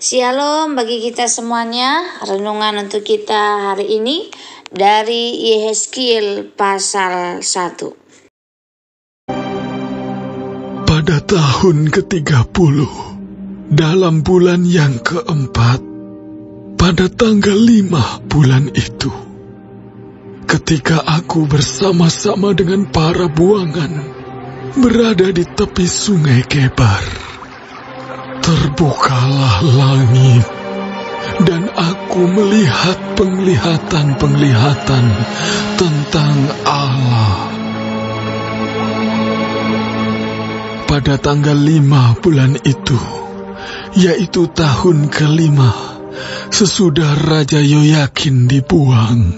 Shalom bagi kita semuanya. Renungan untuk kita hari ini dari Yehezkiel pasal 1. Pada tahun ke-30, dalam bulan yang keempat, pada tanggal 5 bulan itu, ketika aku bersama-sama dengan para buangan berada di tepi sungai Kebar, terbukalah langit, dan aku melihat penglihatan-penglihatan tentang Allah. Pada tanggal 5 bulan itu, yaitu tahun ke-5, sesudah Raja Yoyakin dibuang,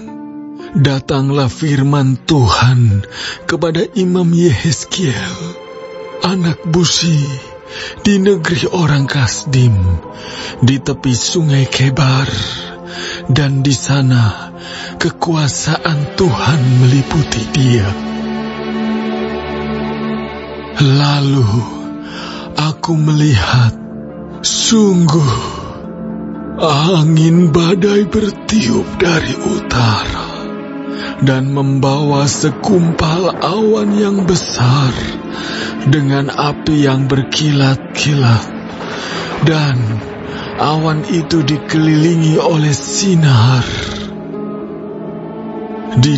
datanglah firman Tuhan kepada Imam Yehezkiel, anak Buzi, di negeri orang Kasdim, di tepi sungai Kebar, dan di sana kekuasaan Tuhan meliputi dia. Lalu aku melihat, sungguh angin badai bertiup dari utara dan membawa segumpal awan yang besar dengan api yang berkilat-kilat, dan awan itu dikelilingi oleh sinar. Di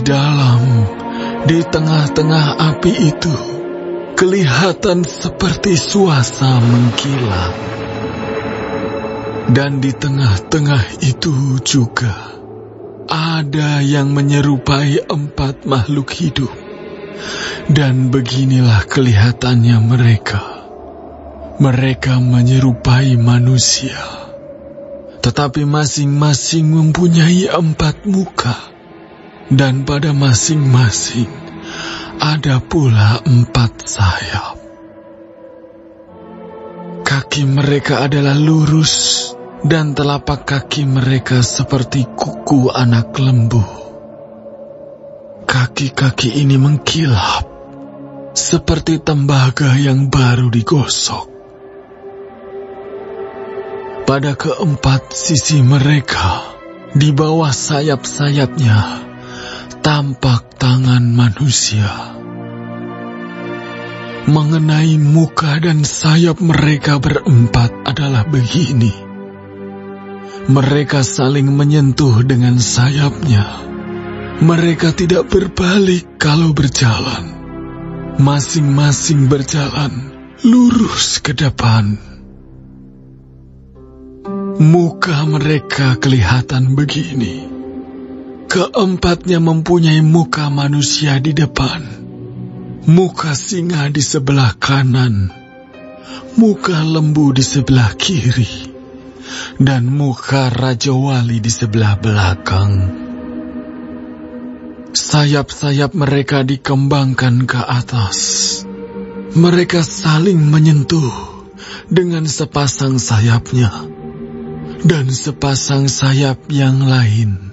tengah-tengah api itu, kelihatan seperti suasa mengkilat. Dan di tengah-tengah itu juga ada yang menyerupai 4 makhluk hidup. Dan beginilah kelihatannya mereka. Mereka menyerupai manusia, tetapi masing-masing mempunyai 4 muka, dan pada masing-masing ada pula 4 sayap. Kaki mereka adalah lurus, dan telapak kaki mereka seperti kuku anak lembu. Kaki-kaki ini mengkilap, seperti tembaga yang baru digosok. Pada ke-4 sisi mereka, di bawah sayap-sayapnya, tampak tangan manusia. Mengenai muka dan sayap mereka berempat adalah begini. Mereka saling menyentuh dengan sayapnya. Mereka tidak berbalik kalau berjalan. Masing-masing berjalan lurus ke depan. Muka mereka kelihatan begini. Keempatnya mempunyai muka manusia di depan, muka singa di sebelah kanan, muka lembu di sebelah kiri, dan muka Raja Wali di sebelah belakang. Sayap-sayap mereka dikembangkan ke atas. Mereka saling menyentuh dengan sepasang sayapnya, dan sepasang sayap yang lain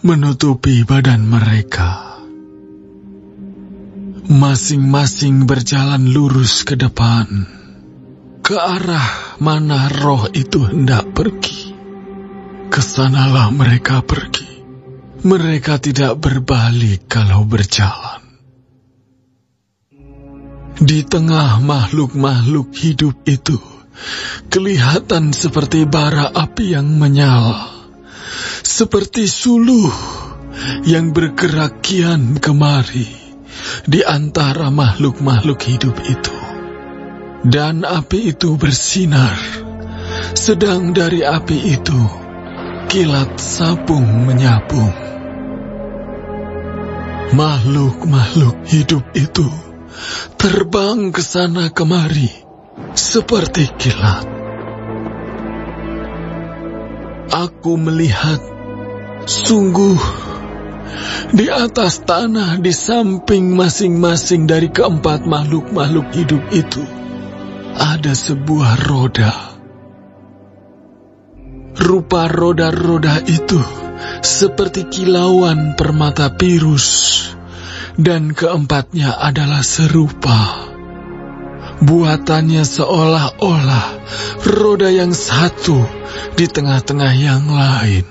menutupi badan mereka. Masing-masing berjalan lurus ke depan, ke arah mana roh itu hendak pergi. Kesanalah mereka pergi. Mereka tidak berbalik kalau berjalan. Di tengah makhluk-makhluk hidup itu, kelihatan seperti bara api yang menyala, seperti suluh yang bergerak kian kemari di antara makhluk-makhluk hidup itu. Dan api itu bersinar, sedang dari api itu kilat sabung menyabung. Makhluk-makhluk hidup itu terbang ke sana kemari seperti kilat. Aku melihat, sungguh di atas tanah di samping masing-masing dari ke-4 makhluk-makhluk hidup itu ada sebuah roda. Rupa roda-roda itu seperti kilauan permata pirus, dan keempatnya adalah serupa. Buatannya seolah-olah roda yang satu di tengah-tengah yang lain.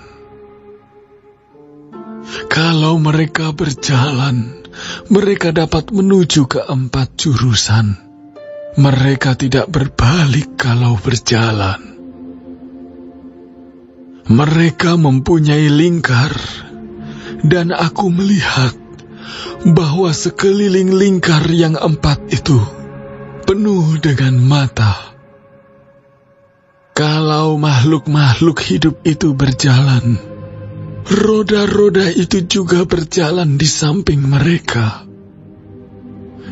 Kalau mereka berjalan, mereka dapat menuju ke 4 jurusan. Mereka tidak berbalik kalau berjalan. Mereka mempunyai lingkar, dan aku melihat bahwa sekeliling lingkar yang 4 itu penuh dengan mata. Kalau makhluk-makhluk hidup itu berjalan, roda-roda itu juga berjalan di samping mereka.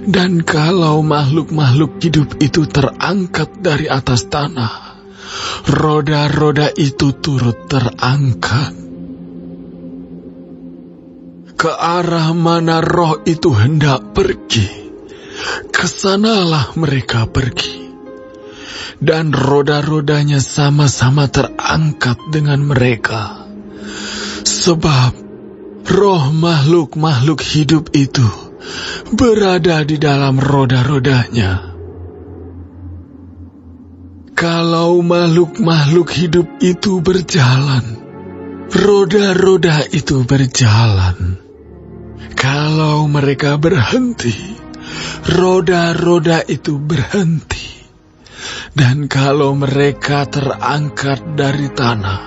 Dan kalau makhluk-makhluk hidup itu terangkat dari atas tanah, roda-roda itu turut terangkat. Ke arah mana roh itu hendak pergi, kesanalah mereka pergi. Dan roda-rodanya sama-sama terangkat dengan mereka. Sebab roh makhluk-makhluk hidup itu berada di dalam roda-rodanya. Kalau makhluk-makhluk hidup itu berjalan, roda-roda itu berjalan. Kalau mereka berhenti, roda-roda itu berhenti. Dan kalau mereka terangkat dari tanah,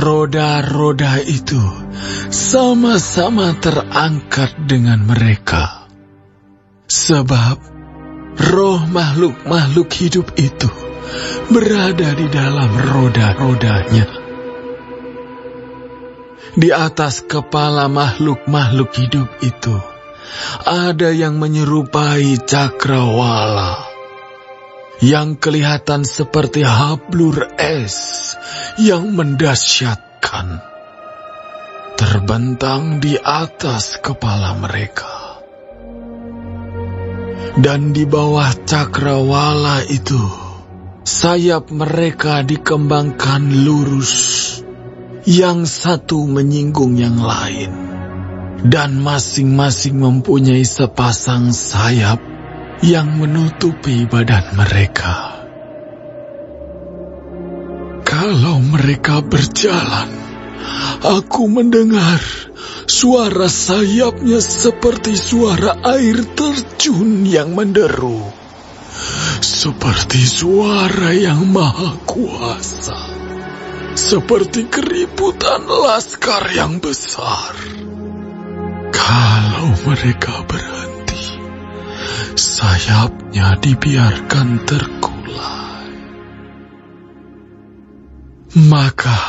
roda-roda itu sama-sama terangkat dengan mereka. Sebab roh makhluk-makhluk hidup itu berada di dalam roda-rodanya. Di atas kepala makhluk-makhluk hidup itu ada yang menyerupai cakrawala, yang kelihatan seperti hablur es yang mendahsyatkan, terbentang di atas kepala mereka. Dan di bawah cakrawala itu, sayap mereka dikembangkan lurus, yang satu menyinggung yang lain, dan masing-masing mempunyai sepasang sayap yang menutupi badan mereka. Kalau mereka berjalan, aku mendengar suara sayapnya seperti suara air terjun yang menderu, seperti suara yang maha kuasa, seperti keributan laskar yang besar. Kalau mereka berhenti, sayapnya dibiarkan terkulai. Maka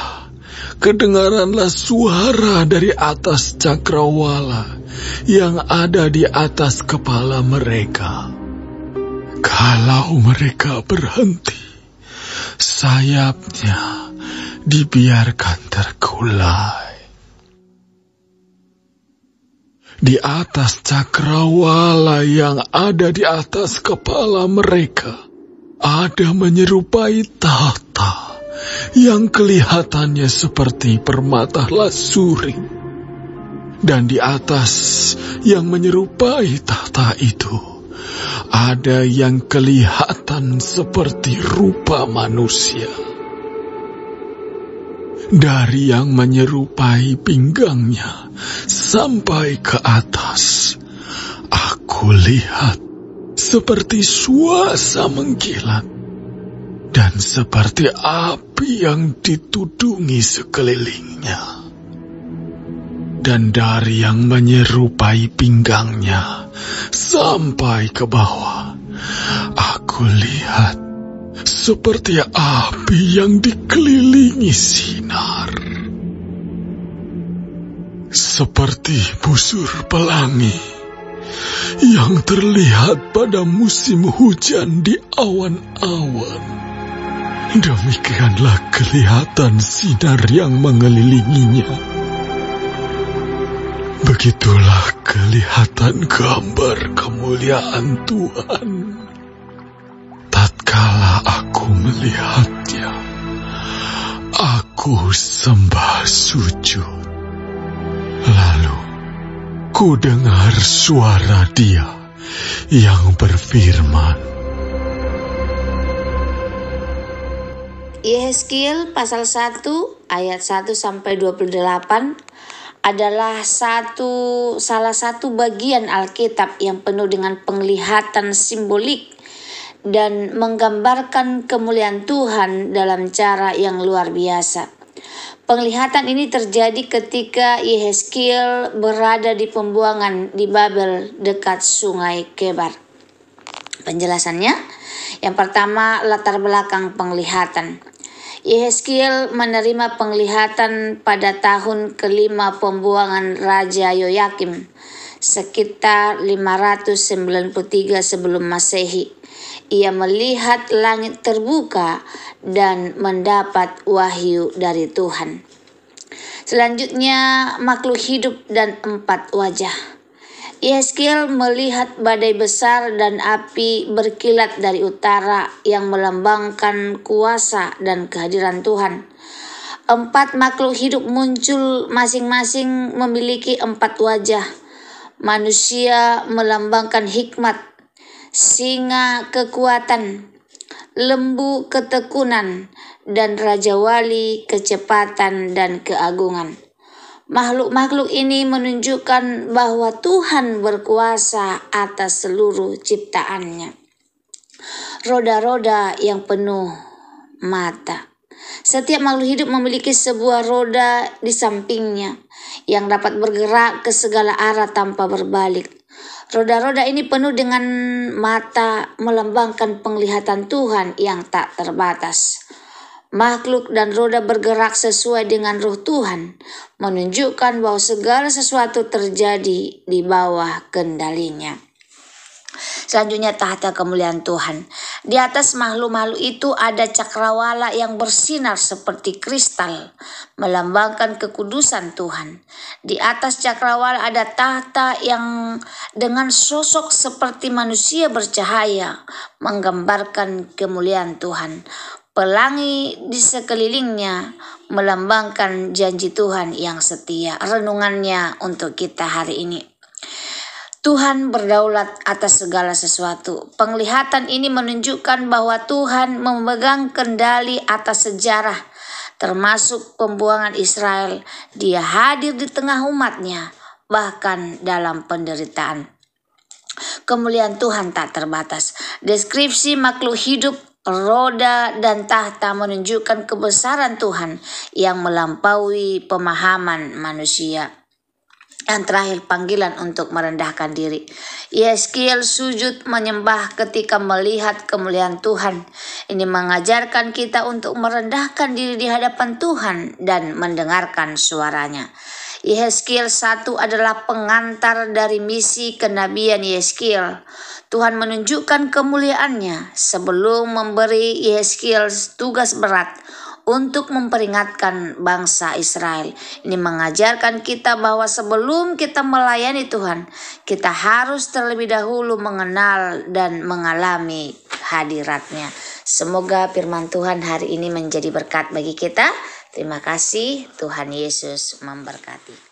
kedengaranlah suara dari atas cakrawala yang ada di atas kepala mereka. Kalau mereka berhenti, sayapnya dibiarkan terkulai. Di atas cakrawala yang ada di atas kepala mereka, ada menyerupai tahta yang kelihatannya seperti permata lasuri. Dan di atas yang menyerupai tahta itu, ada yang kelihatan seperti rupa manusia. Dari yang menyerupai pinggangnya sampai ke atas, aku lihat seperti suasa mengkilat dan seperti api yang ditudungi sekelilingnya. Dan dari yang menyerupai pinggangnya sampai ke bawah, aku lihat seperti api yang dikelilingi sinar. Seperti busur pelangi yang terlihat pada musim hujan di awan-awan. Demikianlah kelihatan sinar yang mengelilinginya. Begitulah kelihatan gambar kemuliaan Tuhan. Tatkala aku melihatnya, aku sembah sujud. Lalu ku dengar suara Dia yang berfirman, Yehezkiel pasal 1 ayat 1 sampai 28 adalah salah satu bagian Alkitab yang penuh dengan penglihatan simbolik dan menggambarkan kemuliaan Tuhan dalam cara yang luar biasa. Penglihatan ini terjadi ketika Yehezkiel berada di pembuangan di Babel dekat sungai Kebar. Penjelasannya, yang pertama, latar belakang penglihatan. Yehezkiel menerima penglihatan pada tahun kelima pembuangan Raja Yoyakim, sekitar 593 sebelum Masehi. Ia melihat langit terbuka dan mendapat wahyu dari Tuhan. Selanjutnya, makhluk hidup dan 4 wajah. Yehezkiel melihat badai besar dan api berkilat dari utara yang melambangkan kuasa dan kehadiran Tuhan. 4 makhluk hidup muncul masing-masing memiliki 4 wajah. Manusia melambangkan hikmat, singa kekuatan, lembu ketekunan, dan raja wali kecepatan dan keagungan. Makhluk-makhluk ini menunjukkan bahwa Tuhan berkuasa atas seluruh ciptaannya. Roda-roda yang penuh mata. Setiap makhluk hidup memiliki sebuah roda di sampingnya yang dapat bergerak ke segala arah tanpa berbalik. Roda-roda ini penuh dengan mata, melambangkan penglihatan Tuhan yang tak terbatas. Makhluk dan roda bergerak sesuai dengan roh Tuhan, menunjukkan bahwa segala sesuatu terjadi di bawah kendalinya. Selanjutnya, tahta kemuliaan Tuhan. Di atas makhluk-makhluk itu ada cakrawala yang bersinar seperti kristal, melambangkan kekudusan Tuhan. Di atas cakrawala ada tahta yang dengan sosok seperti manusia bercahaya, menggambarkan kemuliaan Tuhan. Pelangi di sekelilingnya melambangkan janji Tuhan yang setia. Renungannya untuk kita hari ini. Tuhan berdaulat atas segala sesuatu. Penglihatan ini menunjukkan bahwa Tuhan memegang kendali atas sejarah, termasuk pembuangan Israel. Dia hadir di tengah umatnya, bahkan dalam penderitaan. Kemuliaan Tuhan tak terbatas. Deskripsi makhluk hidup, roda, dan tahta menunjukkan kebesaran Tuhan yang melampaui pemahaman manusia. Yang terakhir, panggilan untuk merendahkan diri. Yehezkiel sujud menyembah ketika melihat kemuliaan Tuhan. Ini mengajarkan kita untuk merendahkan diri di hadapan Tuhan dan mendengarkan suaranya. Yehezkiel 1 adalah pengantar dari misi kenabian Yehezkiel. Tuhan menunjukkan kemuliaannya sebelum memberi Yehezkiel tugas berat untuk memperingatkan bangsa Israel. Ini mengajarkan kita bahwa sebelum kita melayani Tuhan, kita harus terlebih dahulu mengenal dan mengalami hadiratnya. Semoga firman Tuhan hari ini menjadi berkat bagi kita. Terima kasih, Tuhan Yesus memberkati.